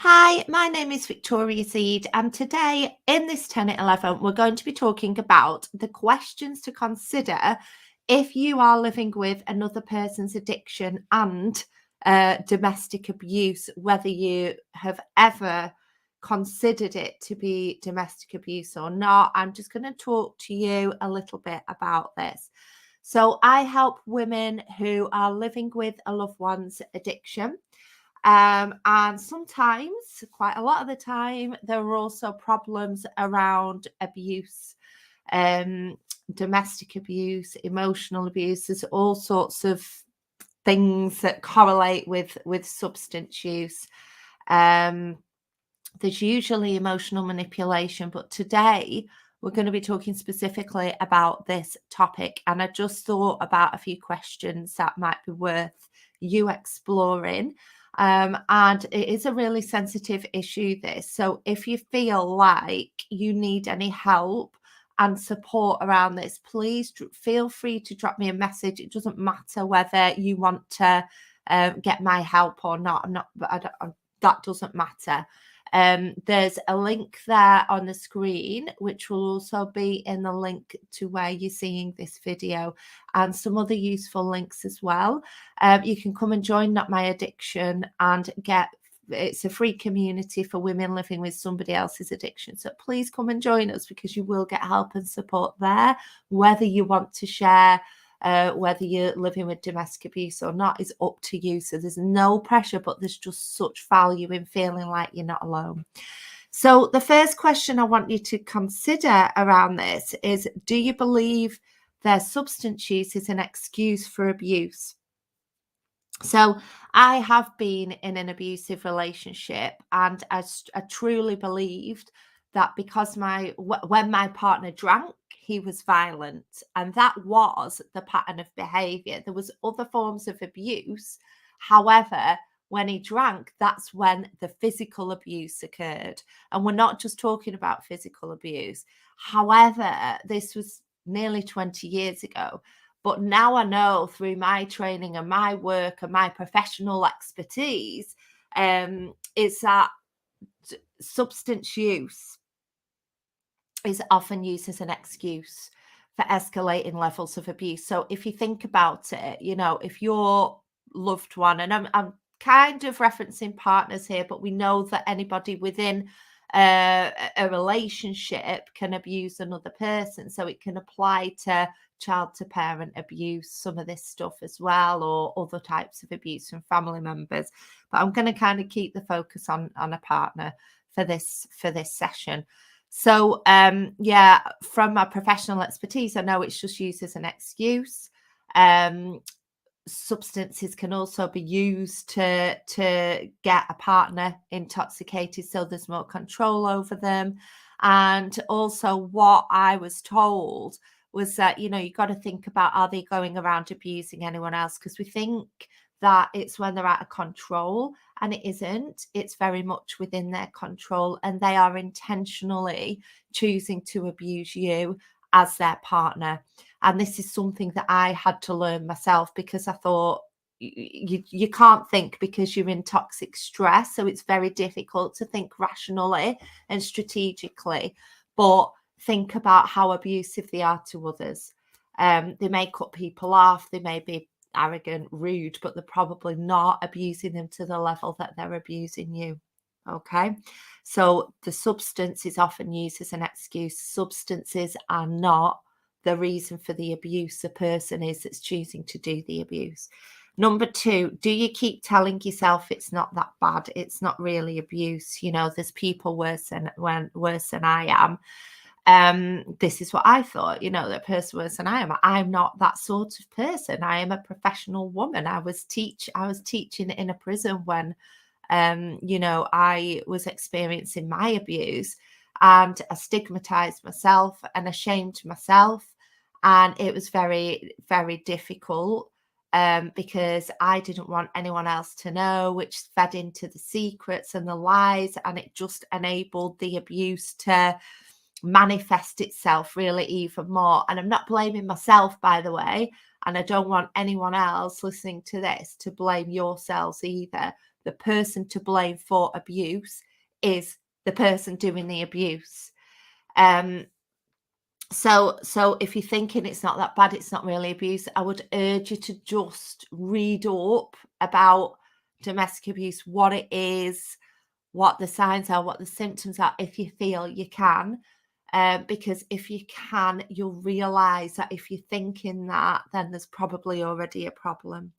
Hi, my name is Victoria Seed, and today in this 10 at 11, we're going to be talking about the questions to consider if you are living with another person's addiction and domestic abuse, whether you have ever considered it to be domestic abuse or not. I'm just going to talk to you a little bit about this. So, I help women who are living with a loved one's addiction. And sometimes, quite a lot of the time, there are also problems around abuse, um, domestic abuse, emotional abuse. There's all sorts of things that correlate with substance use. Um, there's usually emotional manipulation, but today we're going to be talking specifically about this topic. And I just thought about a few questions that might be worth you exploring. And it is a really sensitive issue, this. So if you feel like you need any help and support around this, please feel free to drop me a message. It doesn't matter whether you want to get my help or not. That doesn't matter. There's a link there on the screen, which will also be in the link to where you're seeing this video, and some other useful links as well. You can come and join Not My Addiction and it's a free community for women living with somebody else's addiction. So please come and join us, because you will get help and support there, whether you want to share. Whether you're living with domestic abuse or not is up to you. So there's no pressure, but there's just such value in feeling like you're not alone. So the first question I want you to consider around this is, do you believe their substance use is an excuse for abuse? So I have been in an abusive relationship, and I truly believed that because when my partner drank, he was violent, and that was the pattern of behavior. There was other forms of abuse. However, when he drank, that's when the physical abuse occurred. And we're not just talking about physical abuse. However, this was nearly 20 years ago. But now I know, through my training and my work and my professional expertise, is that substance use is often used as an excuse for escalating levels of abuse. So if you think about it, if your loved one, and I'm kind of referencing partners here, but we know that anybody within a relationship can abuse another person. So it can apply to child to parent abuse, some of this stuff as well, or other types of abuse from family members. But I'm going to kind of keep the focus on a partner for this session. So from my professional expertise, I know it's just used as an excuse. Substances can also be used to get a partner intoxicated, so there's more control over them. And also, what I was told was that, you got to think about, are they going around abusing anyone else? Because we think that it's when they're out of control, and it isn't. It's very much within their control, and they are intentionally choosing to abuse you as their partner. And this is something that I had to learn myself, because I thought you can't think because you're in toxic stress. So it's very difficult to think rationally and strategically, but think about how abusive they are to others. They may cut people off, they may be arrogant, rude, but they're probably not abusing them to the level that they're abusing you. Okay. So the substance is often used as an excuse. Substances are not the reason for the abuse. The person is that's choosing to do the abuse. Number two, do you keep telling yourself it's not that bad? It's not really abuse. There's people worse than I am. This is what I thought, that person worse than I am. I'm not that sort of person. I am a professional woman. I was teaching in a prison when I was experiencing my abuse, and I stigmatized myself and ashamed myself. And it was very, very difficult, because I didn't want anyone else to know, which fed into the secrets and the lies, and it just enabled the abuse to manifest itself really even more. And I'm not blaming myself, by the way, and I don't want anyone else listening to this to blame yourselves either. the person to blame for abuse is the person doing the abuse. So if you're thinking it's not that bad, it's not really abuse, I would urge you to just read up about domestic abuse, what it is, what the signs are, what the symptoms are, if you feel you can. Because if you can, you'll realise that if you're thinking that, then there's probably already a problem.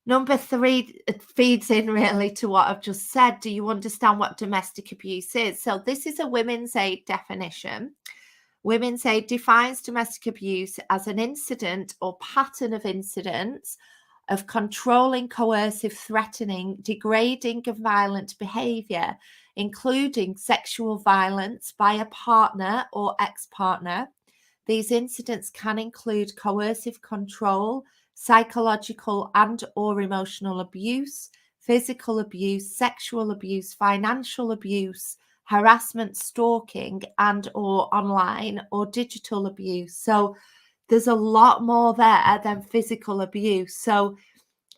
Number 3 feeds in really to what I've just said. Do you understand what domestic abuse is? So this is a Women's Aid definition. Women's Aid defines domestic abuse as an incident or pattern of incidents of controlling, coercive, threatening, degrading, and violent behaviour, including sexual violence by a partner or ex-partner. These incidents can include coercive control, psychological and or emotional abuse, physical abuse, sexual abuse, financial abuse, harassment, stalking, and or online or digital abuse. So there's a lot more there than physical abuse. So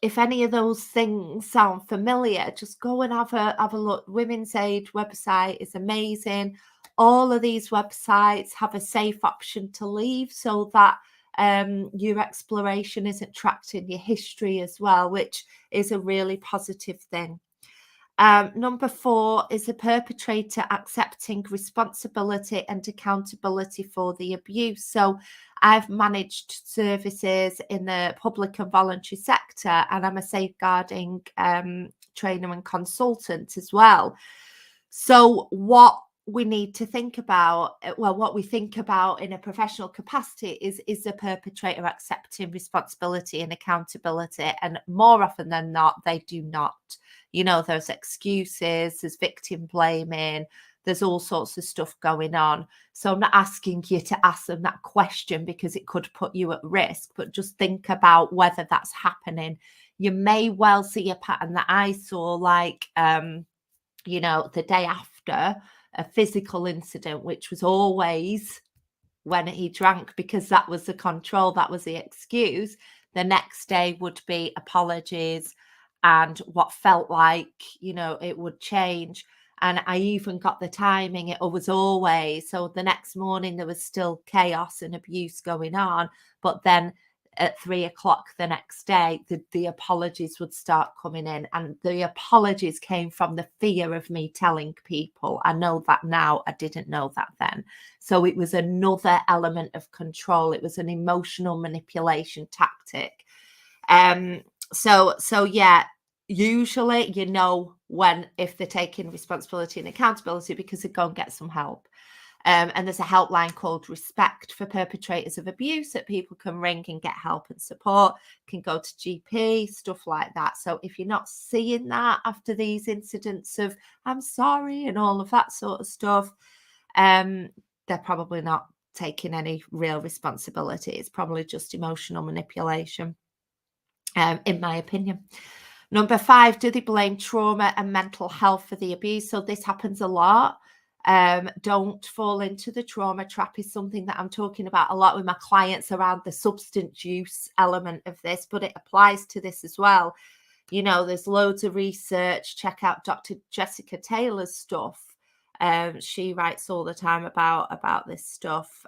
if any of those things sound familiar, just go and have a look. Women's Aid website is amazing. All of these websites have a safe option to leave so that your exploration isn't tracked in your history as well, which is a really positive thing. Number 4 is the perpetrator accepting responsibility and accountability for the abuse. So I've managed services in the public and voluntary sector, and I'm a safeguarding trainer and consultant as well. So what we need to think about, well, what we think about in a professional capacity is the perpetrator accepting responsibility and accountability, and more often than not, they do not. You know, there's excuses, there's victim blaming, there's all sorts of stuff going on. So I'm not asking you to ask them that question because it could put you at risk, but just think about whether that's happening. You may well see a pattern that I saw, like, you know, the day after a physical incident, which was always when he drank, because that was the control, that was the excuse. The next day would be apologies and what felt like, you know, it would change. And I even got the timing, it was always. So the next morning there was still chaos and abuse going on. But then at 3 o'clock the next day, the apologies would start coming in. And the apologies came from the fear of me telling people. I know that now, I didn't know that then. So it was another element of control. It was an emotional manipulation tactic. So yeah, usually you know when, if they're taking responsibility and accountability, because they go and get some help. And there's a helpline called Respect for Perpetrators of Abuse that people can ring and get help and support, can go to GP, stuff like that. So if you're not seeing that after these incidents of I'm sorry and all of that sort of stuff, they're probably not taking any real responsibility. It's probably just emotional manipulation, in my opinion. Number 5, do they blame trauma and mental health for the abuse? So this happens a lot. Don't fall into the trauma trap is something that I'm talking about a lot with my clients around the substance use element of this, but it applies to this as well. You know, there's loads of research. Check out Dr. Jessica Taylor's stuff. She writes all the time about this stuff.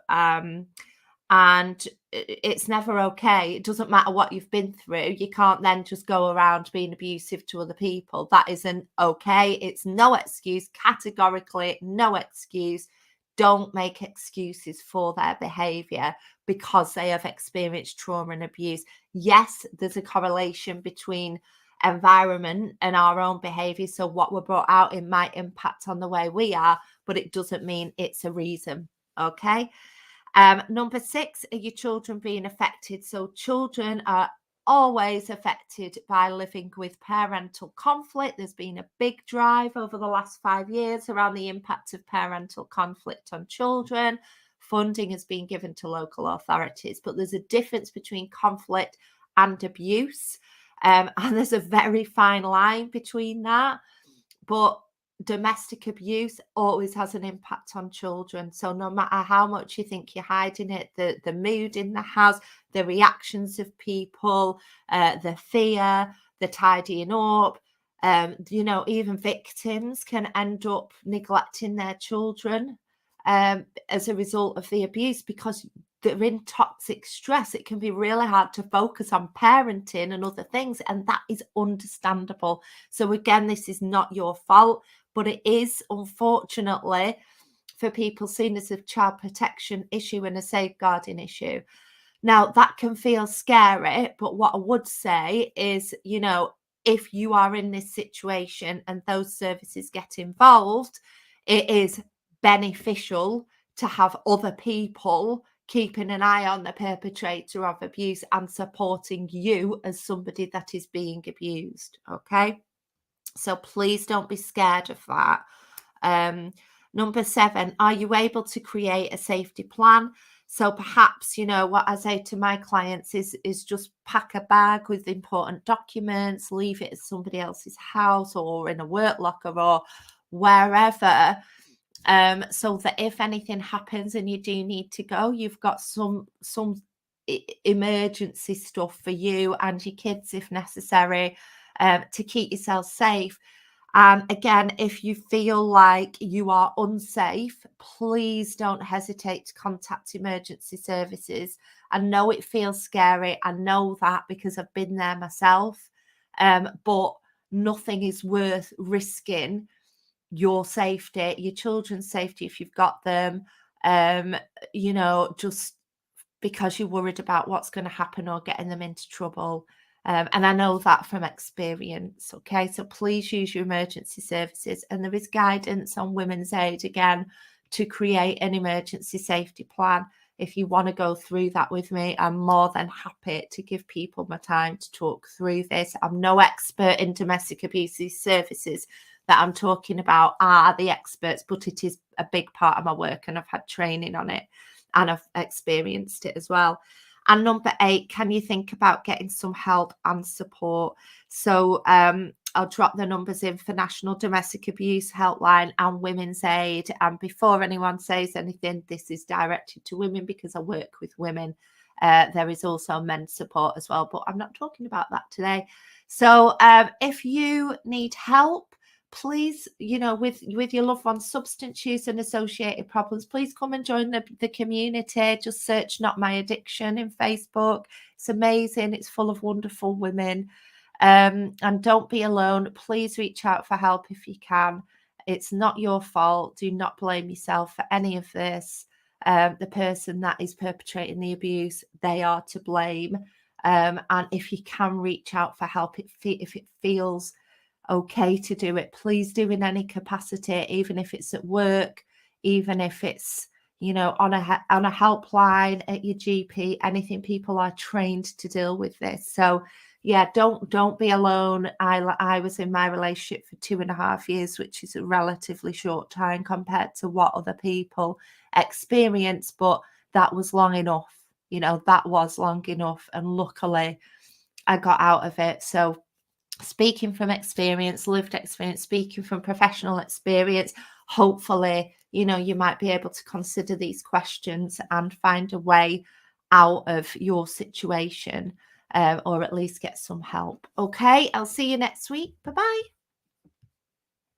And it's never okay. It doesn't matter what you've been through. You can't then just go around being abusive to other people. That isn't okay. It's no excuse, categorically no excuse. Don't make excuses for their behavior because they have experienced trauma and abuse. Yes, there's a correlation between environment and our own behavior. So what we're brought out in might impact on the way we are, but it doesn't mean it's a reason. Okay. Number 6, are your children being affected? So children are always affected by living with parental conflict. There's been a big drive over the last 5 years around the impact of parental conflict on children. Funding has been given to local authorities, but there's a difference between conflict and abuse. And there's a very fine line between that. But domestic abuse always has an impact on children. So no matter how much you think you're hiding it, the mood in the house, the reactions of people, the fear, the tidying up, You know, even victims can end up neglecting their children as a result of the abuse because they're in toxic stress. It can be really hard to focus on parenting and other things, and that is understandable. So again, this is not your fault, but it is, unfortunately, for people seen as a child protection issue and a safeguarding issue. Now, that can feel scary, but what I would say is, you know, if you are in this situation and those services get involved, it is beneficial to have other people keeping an eye on the perpetrator of abuse and supporting you as somebody that is being abused. Okay. So please don't be scared of that. Number 7, are you able to create a safety plan? So perhaps, you know, what I say to my clients is just pack a bag with important documents, leave it at somebody else's house or in a work locker or wherever, so that if anything happens and you do need to go, you've got some emergency stuff for you and your kids if necessary, to keep yourself safe. And again, if you feel like you are unsafe, please don't hesitate to contact emergency services. I know it feels scary. I know that because I've been there myself. But nothing is worth risking your safety, your children's safety, if you've got them, you know, just because you're worried about what's going to happen or getting them into trouble. And I know that from experience. Okay, so please use your emergency services. And there is guidance on Women's Aid again to create an emergency safety plan. If you want to go through that with me, I'm more than happy to give people my time to talk through this. I'm no expert in domestic abuse. These services that I'm talking about are the experts, but it is a big part of my work and I've had training on it and I've experienced it as well. And number 8, can you think about getting some help and support? So I'll drop the numbers in for National Domestic Abuse Helpline and Women's Aid. And before anyone says anything, this is directed to women because I work with women. There is also men's support as well, but I'm not talking about that today. So if you need help, please, you know, with your loved one's substance use and associated problems, please come and join the community. Just search Not My Addiction in Facebook. It's amazing. It's full of wonderful women. And don't be alone. Please reach out for help if you can. It's not your fault. Do not blame yourself for any of this. The person that is perpetrating the abuse, they are to blame. And if you can reach out for help, if it feels okay to do it, please do in any capacity, even if it's at work, even if it's, you know, on a helpline at your GP, anything. People are trained to deal with this. So yeah, don't be alone. I was in my relationship for 2.5 years, which is a relatively short time compared to what other people experience, but that was long enough. You know, that was long enough, and luckily I got out of it. So speaking from experience, lived experience, speaking from professional experience, hopefully, you know, you might be able to consider these questions and find a way out of your situation, or at least get some help. Okay, I'll see you next week. Bye-bye.